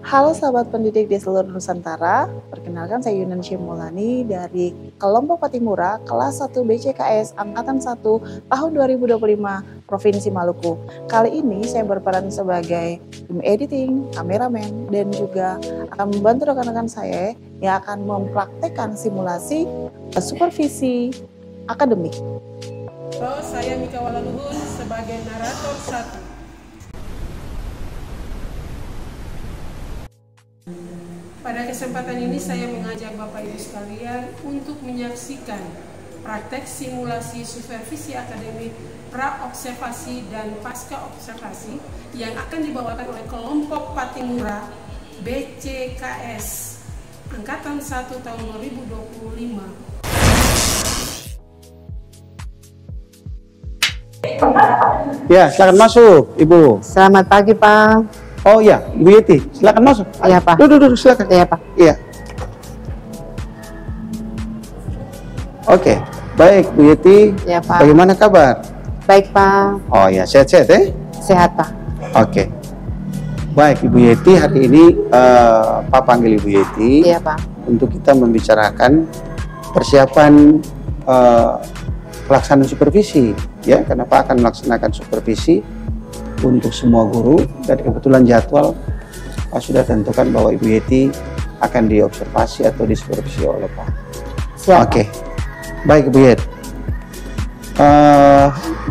Halo sahabat pendidik di seluruh Nusantara, perkenalkan saya Yunan Syemulani dari kelompok Patimura kelas 1 BCKS Angkatan 1 tahun 2025 Provinsi Maluku. Kali ini saya berperan sebagai tim editing, kameramen, dan juga akan membantu rekan-rekan saya yang akan mempraktekkan simulasi supervisi akademik. Halo, saya Mika Walaluhun sebagai narator 1. Pada kesempatan ini saya mengajak Bapak Ibu sekalian untuk menyaksikan praktek simulasi supervisi akademik pra-observasi dan pasca-observasi yang akan dibawakan oleh kelompok Patimura BCKS Angkatan 1 tahun 2025. Ya, silakan masuk, Ibu. Selamat pagi, Pak. Oh iya, Ibu Yeti, silakan masuk. Iya, Pak. Duduk, silakan. Iya, Pak. Iya. Oke, baik Bu Yeti. Iya, Pak. Bagaimana kabar? Baik, Pak. Oh ya, sehat-sehat ya? Sehat, Pak. Oke. Baik, Ibu Yeti, hari ini Pak panggil Ibu Yeti. Iya, Pak. Untuk kita membicarakan persiapan pelaksanaan supervisi, ya, karena Pak akan melaksanakan supervisi untuk semua guru, dan kebetulan jadwal Pak sudah tentukan bahwa Ibu Yeti akan diobservasi atau disupervisi oleh Pak. Siap. Oke, baik Ibu Yeti.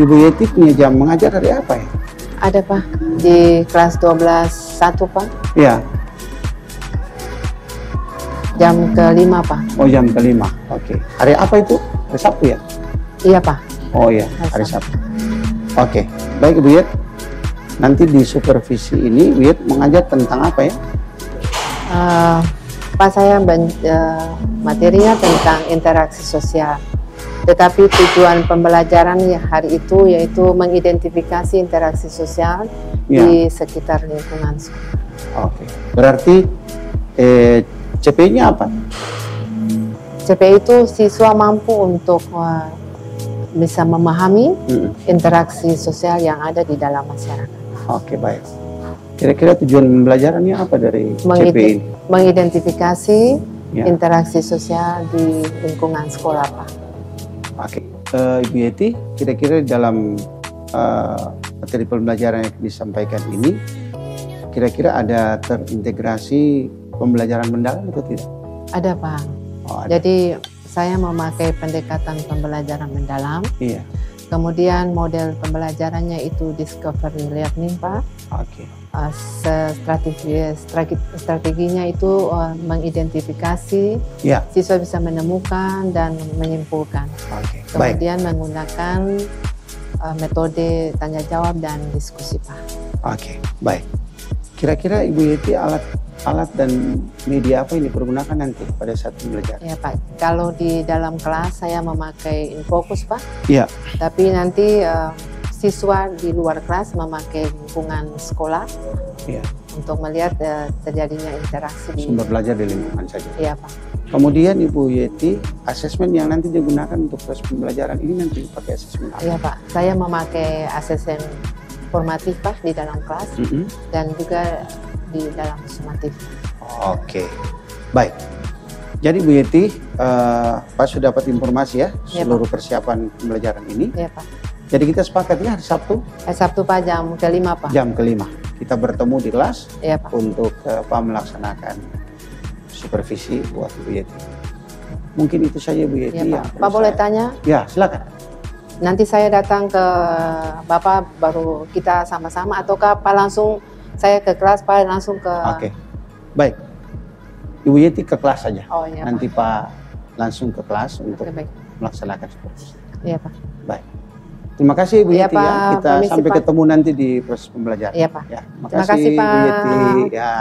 Ibu Yeti punya jam mengajar hari apa ya? Ada, Pak. Di kelas 12-1, Pak. Ya. Jam ke-5, Pak. Oh, jam ke-5. Oke. Hari apa itu? Hari Sabtu ya? Iya, Pak. Oh iya, hari Sabtu. Oke, baik Ibu Yeti. Nanti di supervisi ini Ibu Yeti mengajar tentang apa ya? Pak, saya materinya tentang interaksi sosial. Tetapi tujuan pembelajaran hari itu yaitu mengidentifikasi interaksi sosial di sekitar lingkungan sekolah. Oke, berarti CP-nya apa? CP itu siswa mampu untuk bisa memahami interaksi sosial yang ada di dalam masyarakat. Oke, baik. Kira-kira tujuan pembelajarannya apa dari CP ini? Mengidentifikasi interaksi sosial di lingkungan sekolah, Pak. Oke, Ibu Yeti, kira-kira dalam materi pembelajaran yang disampaikan ini, kira-kira ada terintegrasi pembelajaran mendalam atau tidak? Ada, Pak. Oh, ada. Jadi saya memakai pendekatan pembelajaran mendalam. Iya. Kemudian model pembelajarannya itu discovery learning, Pak. Oke. Strateginya itu mengidentifikasi, siswa bisa menemukan dan menyimpulkan. Oke. Kemudian menggunakan metode tanya jawab dan diskusi, Pak. Oke, baik. Kira-kira Ibu Yeti alat dan media apa yang dipergunakan nanti pada saat pembelajaran? Ya, Pak. Kalau di dalam kelas saya memakai Infocus, Pak. Iya. Tapi nanti siswa di luar kelas memakai lingkungan sekolah untuk melihat terjadinya interaksi sumber belajar di lingkungan saja. Iya, Pak. Kemudian Ibu Yeti, asesmen yang nanti digunakan untuk proses pembelajaran ini nanti pakai asesmen apa? Iya, Pak. Saya memakai asesmen formatif, Pak, di dalam kelas dan juga di dalam sumatif. Oke, baik. Jadi Bu Yeti, Pak sudah dapat informasi ya seluruh persiapan pembelajaran ini. Iya, Pak. Jadi kita sepakat ya hari Sabtu? Hari Sabtu, Pak, jam ke-5, Pak. Jam ke-5. Kita bertemu di kelas untuk Pak melaksanakan supervisi buat Bu Yeti. Mungkin itu saja Bu Yeti. Ya, Pak. Pak boleh tanya? Ya, silakan. Nanti saya datang ke Bapak baru kita sama-sama ataukah Pak langsung saya ke kelas, Pak langsung ke... Oke, baik. Ibu Yeti ke kelas saja. Oh, iya, nanti Pak langsung ke kelas untuk melaksanakan supervisi. Iya, Pak. Baik. Terima kasih Ibu Yeti Pak. ya. Kita sampai ketemu nanti di proses pembelajaran. Iya, Pak. Ya, terima kasih Pak. Ibu Yeti. Ya.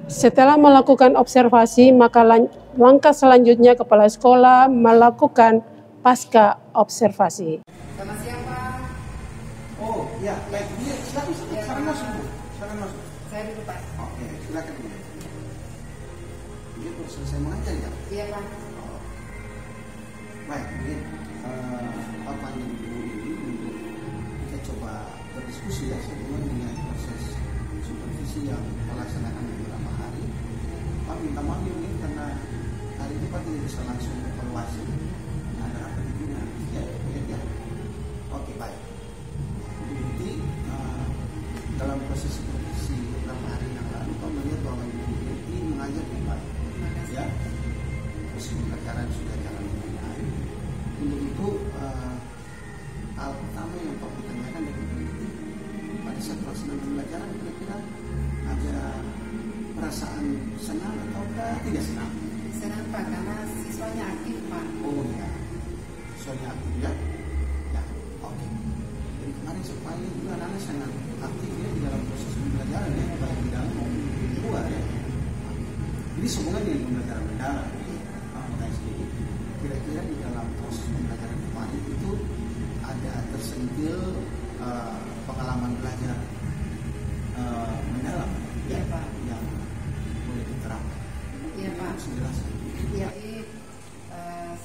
Setelah melakukan observasi, maka langkah selanjutnya kepala sekolah melakukan pasca observasi. Selamat siang, Pak. Oh, ya, baik. Silakan masuk, Bu. Silakan masuk. Saya dulu, Pak. Oke, silakan. Dia baru selesai mengajar ya? Iya, Pak. Baik, Pak panggil dulu ini untuk coba berdiskusi ya sehubungan dengan proses supervisi yang melaksanakan beberapa hari. Pak minta maaf ini karena hari ini Pak tidak bisa langsung evaluasi. Ada apa pimpinan? Ya. Oke, baik. Jadi dalam proses supervisi beberapa hari yang lalu Pak melihat bahwa ini mengajar dengan baik. Ya, proses pembelajaran sudah jalan dengan baik. Untuk itu hal pertama yang Pak tanyakan dari peneliti pada saat pelaksanaan pembelajaran kira-kira ada perasaan senang atau tidak senang? Senang Pak, karena siswanya aktif Pak. Oh ya, siswanya aktif ya? Ya, oke. Jadi kemarin supaya juga anak-anak sangat aktif ya di dalam proses pembelajaran ya, baik di dalam maupun di luar ya. Jadi sehubungan dengan pembelajaran mendalam, kira-kira di dalam proses pembelajaran kemarin itu ada tersentil pengalaman belajar mendalam ya Pak, yang boleh diterapkan. Iya Pak. Jelaskan. Iya,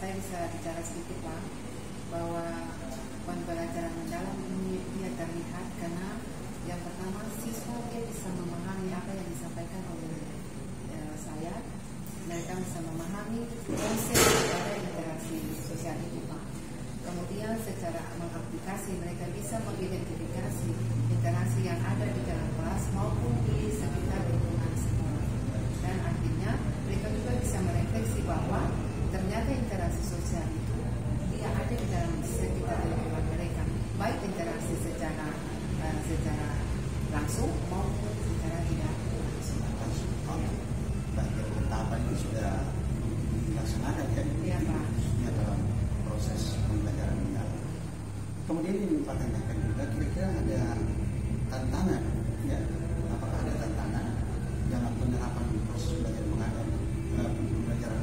saya bisa bicara sedikit Pak, bahwa pembelajaran mendalam ini dia terlihat karena yang pertama siswa dia bisa memahami apa yang disampaikan oleh saya. Mereka bisa memahami konsep daripada interaksi sosial itu Pak. Kemudian secara mengaplikasi mereka bisa mengidentifikasi interaksi yang ada di dalam kelas maupun di sekitar lingkungan sekolah. Dan akhirnya mereka juga bisa merefleksi bahwa ternyata interaksi sosial itu dia ada di dalam sekitar lingkungan mereka, baik interaksi secara langsung maupun secara tidak langsung. Baik, tahapan ini sudah dilaksanakan ya? Iya Pak. Ya, dalam proses pembelajaran mendalam. Kemudian ini Pak tanyakan juga kira-kira ada tantangan ya? Apakah ada tantangan dalam penerapan proses pembelajaran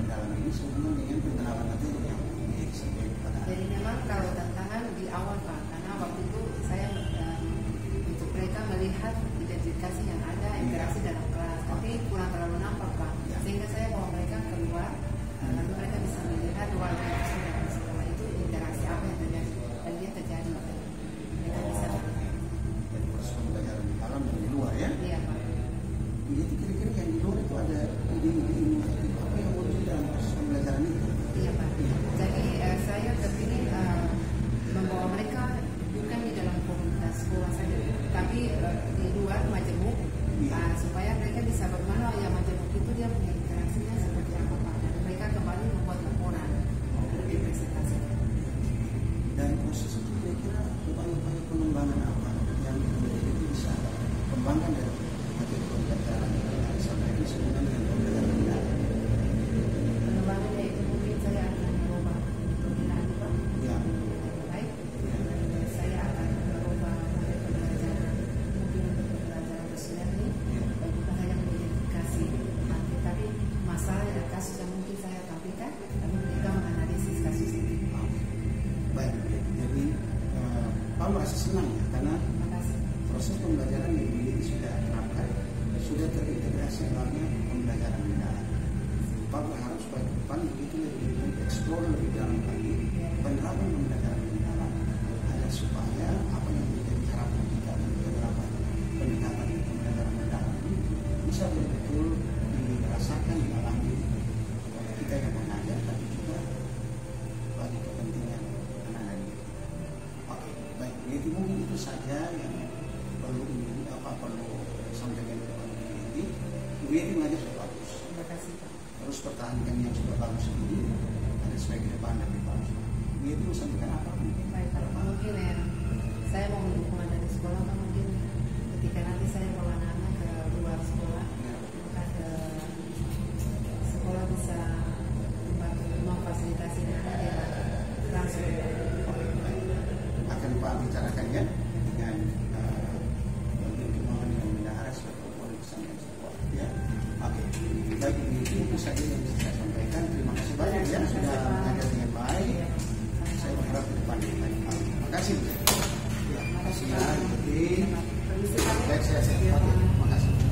mendalam ini sehubungan dengan penerapan materi yang disampaikan kepada anak? Jadi memang kalau tantangan di awal Pak, karena waktu itu saya untuk mereka melihat identifikasi yang ada, interaksi dalam kelas, tapi kurang terlalu nampak Pak, sehingga saya bawa mereka keluar, lalu mereka bisa melihat ruang interaksi dalam sekolah itu interaksi apa yang terjadi, dan dia terjadi, mereka bisa melihat. Jadi proses pembelajaran di dalam dan di luar ya? Iya Pak. Jadi kira-kira yang di luar itu ada ide-ide inovatif apa yang muncul dalam proses pembelajaran itu? Iya Pak. Jadi saya terpilih membawa mereka bukan di dalam komunitas sekolah saja, tapi di luar majemuk, supaya mereka bisa bagaimana ya majemuk itu dia punya interaksinya seperti apa Pak. Dan mereka kembali membuat laporan lebih presentasi. Dari proses itu kira-kira upaya-upaya pengembangan apa yang itu bisa kembangkan dari materi pembelajaran sampai itu sebenarnya dengan pembelajaran mendalam? Pengembangannya itu mungkin saya akan merubah pembinaan Pak. Ya. Baik. Saya akan merubah materi pembelajaran mungkin untuk pembelajaran sosial ini bukan hanya mengidentifikasi nanti, tapi masalah dan kasus yang mungkin saya tampilkan, tapi mereka menganalisis kasus itu. Baik, jadi Pak merasa senang ya karena proses pembelajaran yang ini sudah terapkan, sudah terintegrasi dalamnya pembelajaran mendalam. Pak berharap supaya ke depan begitu lebih eksplor lebih dalam lagi penerapan pembelajaran mendalam agar supaya apa yang menjadi harapan kita dan penerapan pendekatan pembelajaran mendalam ini bisa betul-betul dirasakan dalam kita yang mengajar tapi juga bagi kepentingan anak-anak ini. Oke, baik. Jadi mungkin itu saja yang perlu sampaikan kepada ini. Ini mengajar sudah bagus. Terima kasih Pak. Terus pertahankan yang sudah bagus ini ada sebagai depan lebih bagus. Ini mau sampaikan apa? Baik Pak, mungkin ya saya mau dukungan dari sekolah Pak, mungkin ketika nanti saya bawa anak-anak ke luar sekolah, maka ke sekolah bisa memfasilitasi anak dia langsung. Akan Pak bicarakannya dengan kemauan yang bendahara sebagai polisi pesantren sekolah. Ya, oke. Baik, itu saja yang bisa saya sampaikan. Terima kasih banyak ya sudah mengajar dengan baik. Saya berharap ke depan lebih baik. Terima kasih. Terima kasih. Baik, saya terima kasih.